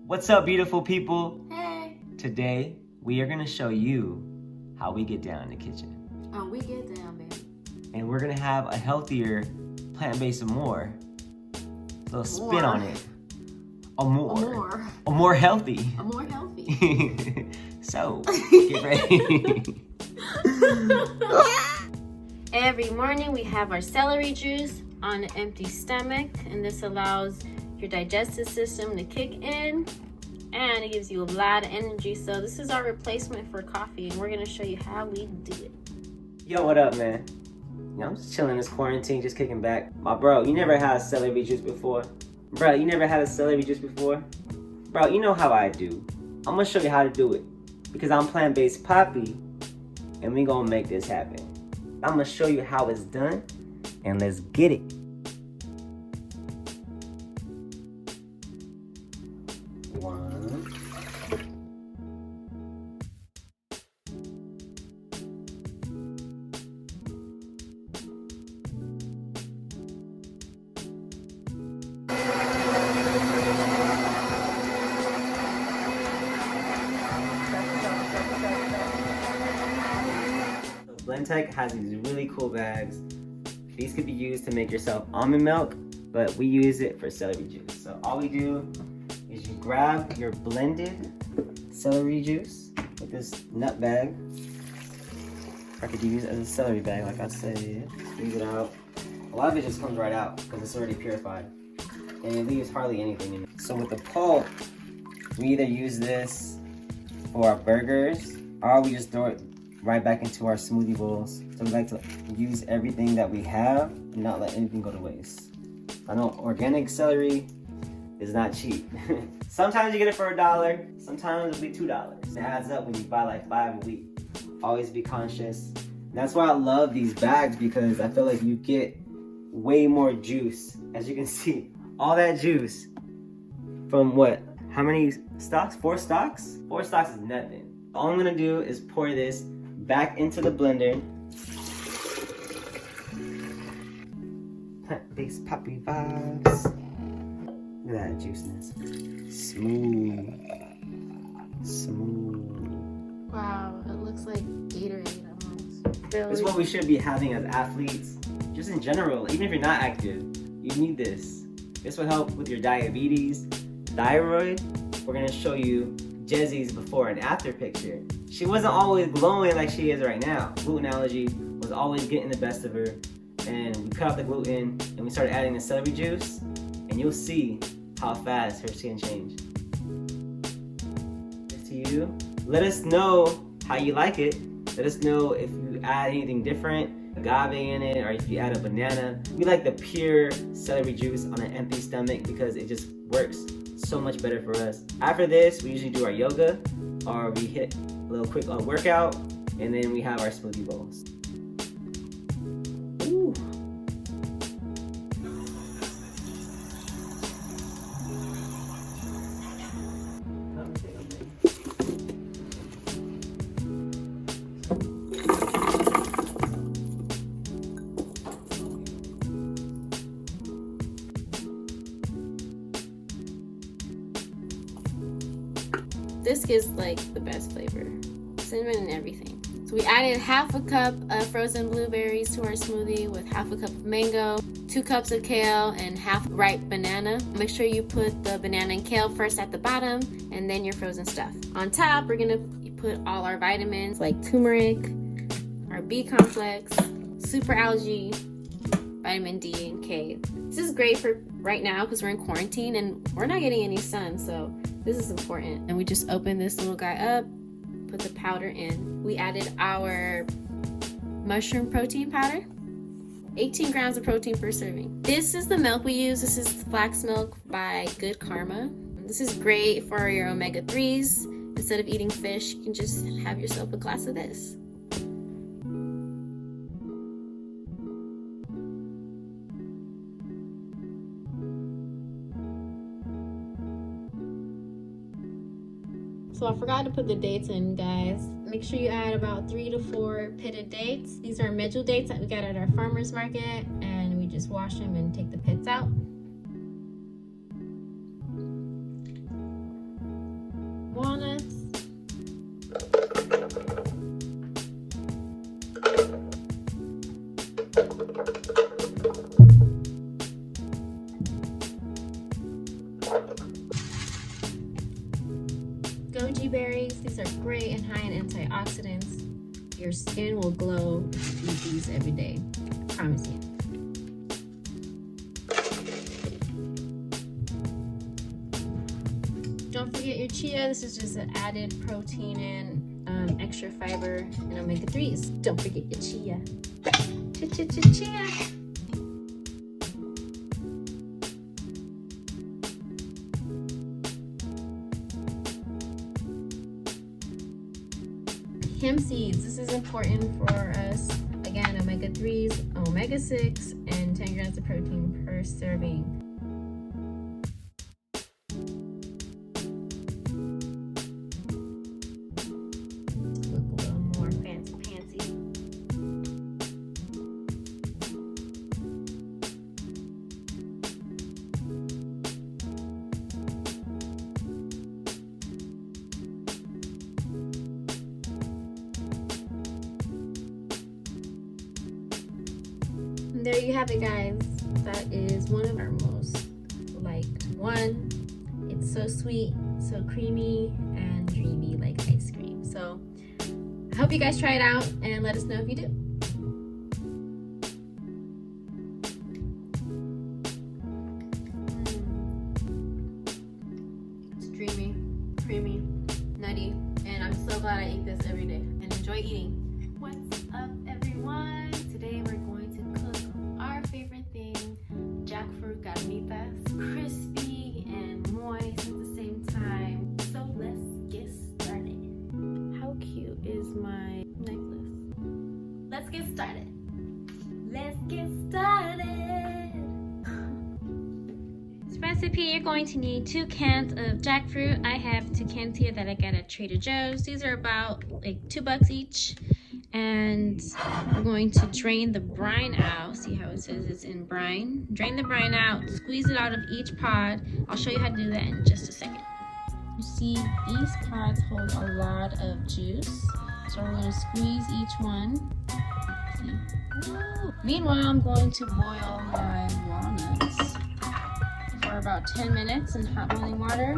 What's up, beautiful people? Hey. Today, we are gonna show you how we get down in the kitchen. Oh, we get down, baby. And we're gonna have a healthier plant-based Amor. A little spin on it. Amor. A more healthy. A more healthy. So, get ready. Every morning we have our celery juice on an empty stomach, and this allows your digestive system to kick in, and it gives you a lot of energy. So this is our replacement for coffee, and we're gonna show you how we do it. Yo, what up, man? I'm just chilling this quarantine, just kicking back. My bro, you never had celery juice before? Bro, you never had a celery juice before? Bro, you know how I do. I'm gonna show you how to do it because I'm Plant-Based Papi, and we gonna make this happen. I'm gonna show you how it's done, and let's get it. blendtec has these really cool bags. These could be used to make yourself almond milk, but we use it for celery juice. So all we do is you grab your blended celery juice with this nut bag. I could use it as a celery bag, like I said. Squeeze it out. A lot of it just comes right out because it's already purified, and it leaves hardly anything in it. So with the pulp, we either use this for our burgers, or we just throw it right back into our smoothie bowls. So we like to use everything that we have and not let anything go to waste. I know organic celery is not cheap. Sometimes you get it for $1, sometimes it'll be $2. It adds up when you buy like 5 a week. Always be conscious. And that's why I love these bags, because I feel like you get way more juice. As you can see, all that juice from what? How many stalks? 4 stalks? 4 stalks is nothing. All I'm gonna do is pour this back into the blender. Plant-based Papi vibes. Look at that juiciness. Smooth. Wow, it looks like Gatorade almost. Really? This is what we should be having as athletes. Just in general, even if you're not active, you need this. This will help with your diabetes, thyroid. We're gonna show you Jezzy's before and after picture. She wasn't always glowing like she is right now. Gluten allergy was always getting the best of her. And we cut out the gluten and we started adding the celery juice, and you'll see how fast her skin changed. This to you. Let us know how you like it. Let us know if you add anything different, agave in it, or if you add a banana. We like the pure celery juice on an empty stomach because it just works so much better for us. After this, we usually do our yoga, or we hit a little quick workout, and then we have our smoothie bowls. Ooh. This gives like the best flavor. Cinnamon and everything. So we added half a cup of frozen blueberries to our smoothie with half a cup of mango, 2 cups of kale, and half ripe banana. Make sure you put the banana and kale first at the bottom, and then your frozen stuff. On top, we're gonna put all our vitamins like turmeric, our B complex, super algae, vitamin D and K. This is great for right now because we're in quarantine and we're not getting any sun, so this is important. And we just open this little guy up, put the powder in. We added our mushroom protein powder, 18 grams of protein per serving. This is the milk we use. This is flax milk by Good Karma. This is great for your omega-3s. Instead of eating fish, you can just have yourself a glass of this. So I forgot to put the dates in, guys. Make sure you add about 3 to 4 pitted dates. These are medjool dates that we got at our farmer's market, and we just wash them and take the pits out. blueberries. These are great and high in antioxidants. Your skin will glow if you eat these every day. I promise you. Don't forget your chia. This is just an added protein and extra fiber and omega-3s. Don't forget your chia. Chia. Hemp seeds. This is important for us. Again, omega-3s, omega-6, and 10 grams of protein per serving. There you have it, guys. That is one of our most liked one. It's so sweet, so creamy, and dreamy like ice cream. So I hope you guys try it out and let us know if you do. It's dreamy, creamy, nutty, and I'm so glad I eat this every day and enjoy eating. What's up, everyone? Today we're going to cook our favorite thing, jackfruit carnitas, crispy and moist at the same time. So let's get started. How cute is my necklace? Let's get started. Let's get started. This recipe, you're going to need 2 cans of jackfruit. I have 2 cans here that I got at Trader Joe's. These are about like $2 each. And we're going to drain the brine out. See how it says it's in brine? Drain the brine out, squeeze it out of each pod. I'll show you how to do that in just a second. You see, these pods hold a lot of juice. So we're going to squeeze each one. See? Meanwhile, I'm going to boil my walnuts for about 10 minutes in hot boiling water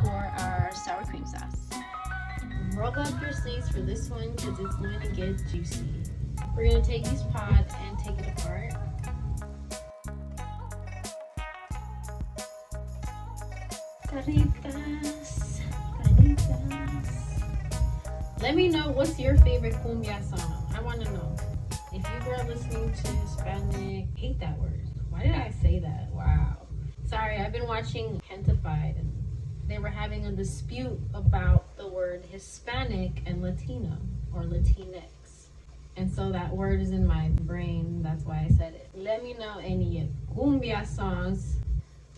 for our sour cream sauce. Roll up your sleeves for this one because it's going to get juicy. We're going to take these pods and take it apart. Carnitas, carnitas. Let me know what's your favorite cumbia song. I want to know. If you were listening to Hispanic, I hate that word. Why did I say that? Wow. Sorry, I've been watching Gentified and they were having a dispute about the word Hispanic and Latino or Latinx. And so that word is in my brain. That's why I said it. Let me know any cumbia songs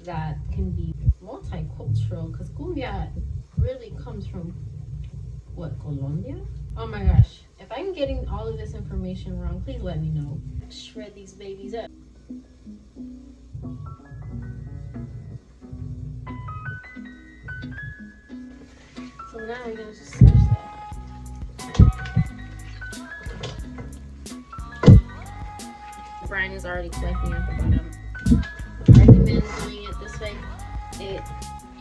that can be multicultural, because cumbia really comes from, what, Colombia? Oh my gosh. If I'm getting all of this information wrong, please let me know. Shred these babies up. So now we're going to just switch that. The brine is already collecting at the bottom. I recommend doing it this way. It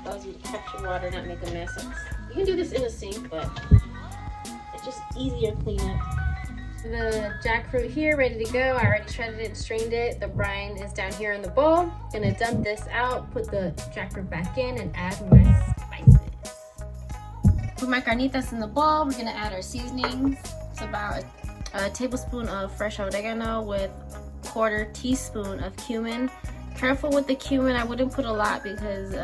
allows you to capture water, not make a mess. You can do this in a sink, but it's just easier to clean up. The jackfruit here, ready to go. I already shredded it and strained it. The brine is down here in the bowl. Gonna dump this out, put the jackfruit back in, and add my spices. Put my carnitas in the bowl. We're gonna add our seasonings. It's about a tablespoon of fresh oregano with 1/4 teaspoon of cumin. Careful with the cumin. I wouldn't put a lot because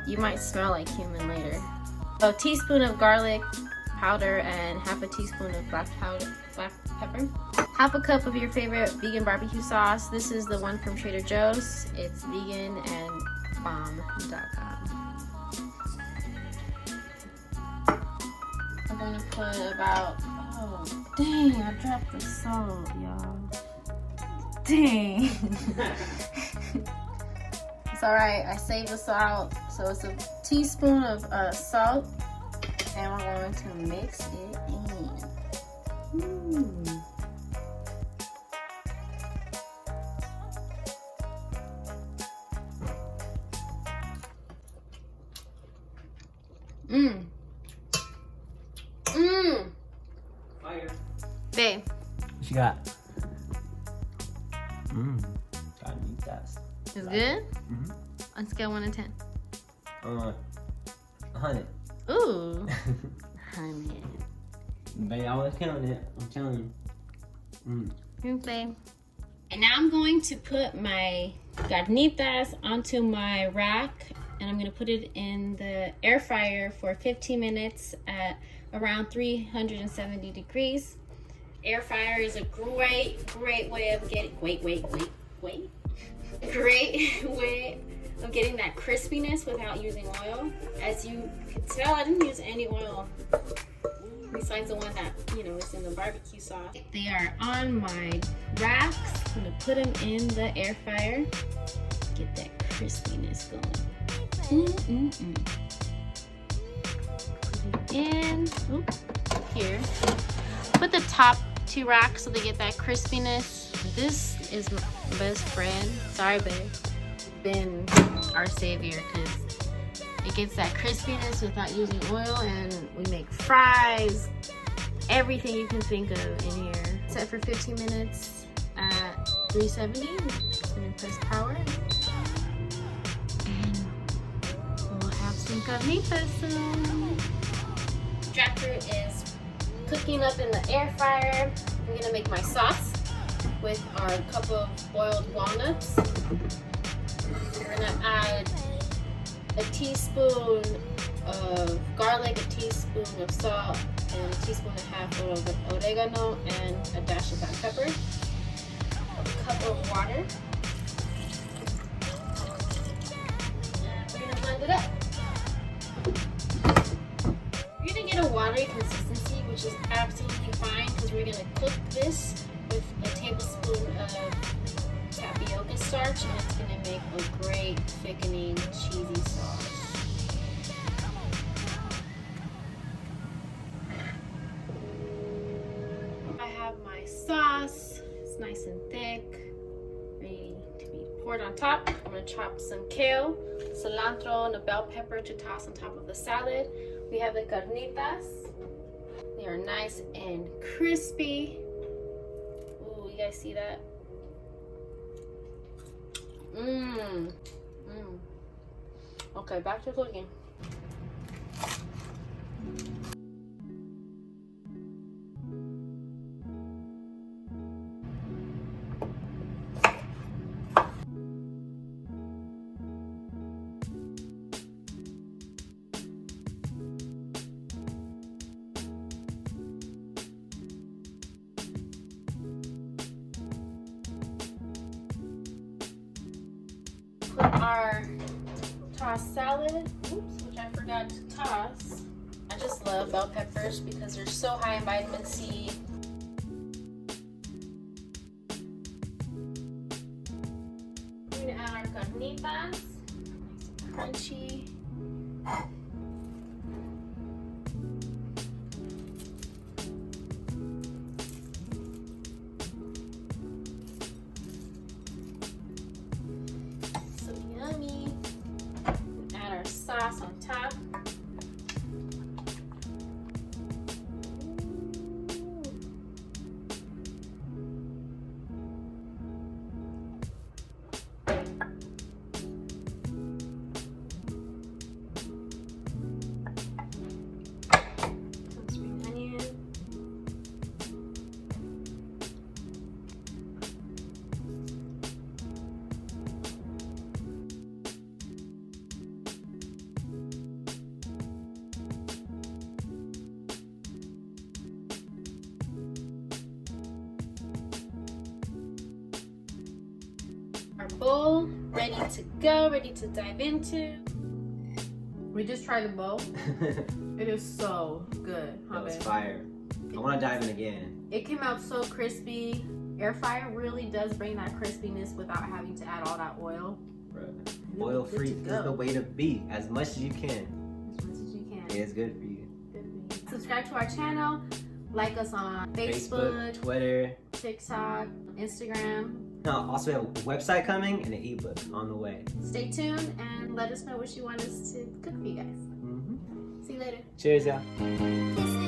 you might smell like cumin later. A teaspoon of garlic powder and 1/2 teaspoon of black pepper. 1/2 cup of your favorite vegan barbecue sauce. This is the one from Trader Joe's. It's vegan and bomb.com. I'm gonna put about, oh dang, I dropped the salt, y'all. Dang. It's alright, I saved the salt. So it's a teaspoon of salt, and we're going to mix it in. got? Carnitas. It's good? On scale 1 to 10. 100. Ooh. 100. Babe, I was counting it. I'm telling you. Okay. And now I'm going to put my carnitas onto my rack, and I'm going to put it in the air fryer for 15 minutes at around 370 degrees. Air fryer is a great way of getting great way of getting that crispiness without using oil. As you can tell, I didn't use any oil besides the one that, you know, is in the barbecue sauce. They are on my racks. I'm gonna put them in the air fryer. Get that crispiness going. Put it in. Here. Put the top 2 racks so they get that crispiness. This is my best friend. Sorry, babe. Been our savior because it gets that crispiness without using oil, and we make fries, everything you can think of in here. Set for 15 minutes at 370. I'm gonna press power, and we'll have some carnitas soon. Jackfruit is cooking up in the air fryer. I'm gonna make my sauce with our cup of boiled walnuts. We're gonna add a teaspoon of garlic, a teaspoon of salt, and a teaspoon and a half of oregano, and a dash of black pepper. A cup of water. And we're gonna blend it up. You're gonna get a watery consistency, which is absolutely fine because we're gonna cook this with a tablespoon of tapioca starch, and it's gonna make a great thickening cheesy sauce. I have my sauce. It's nice and thick, ready to be poured on top. I'm gonna chop some kale, cilantro, and a bell pepper to toss on top of the salad. We have the carnitas. They are nice and crispy. Ooh, you guys see that? Okay, back to cooking. Put our tossed salad, which I forgot to toss. I just love bell peppers because they're so high in vitamin C. We're gonna add our carnitas, nice and crunchy. Sauce on top. Some spring onion. Our bowl ready to go, ready to dive into. We just tried the bowl. It is so good. That was fire. I want to dive in again. It came out so crispy. Air fryer really does bring that crispiness without having to add all that oil. Bruh. Oil free is the way to be, as much as you can. As much as you can. It is good for you. Good for you. Subscribe to our channel. Like us on Facebook, Twitter, TikTok, Instagram. Also, we have a website coming and an ebook on the way. Stay tuned and let us know what you want us to cook for you guys. See you later. Cheers, y'all.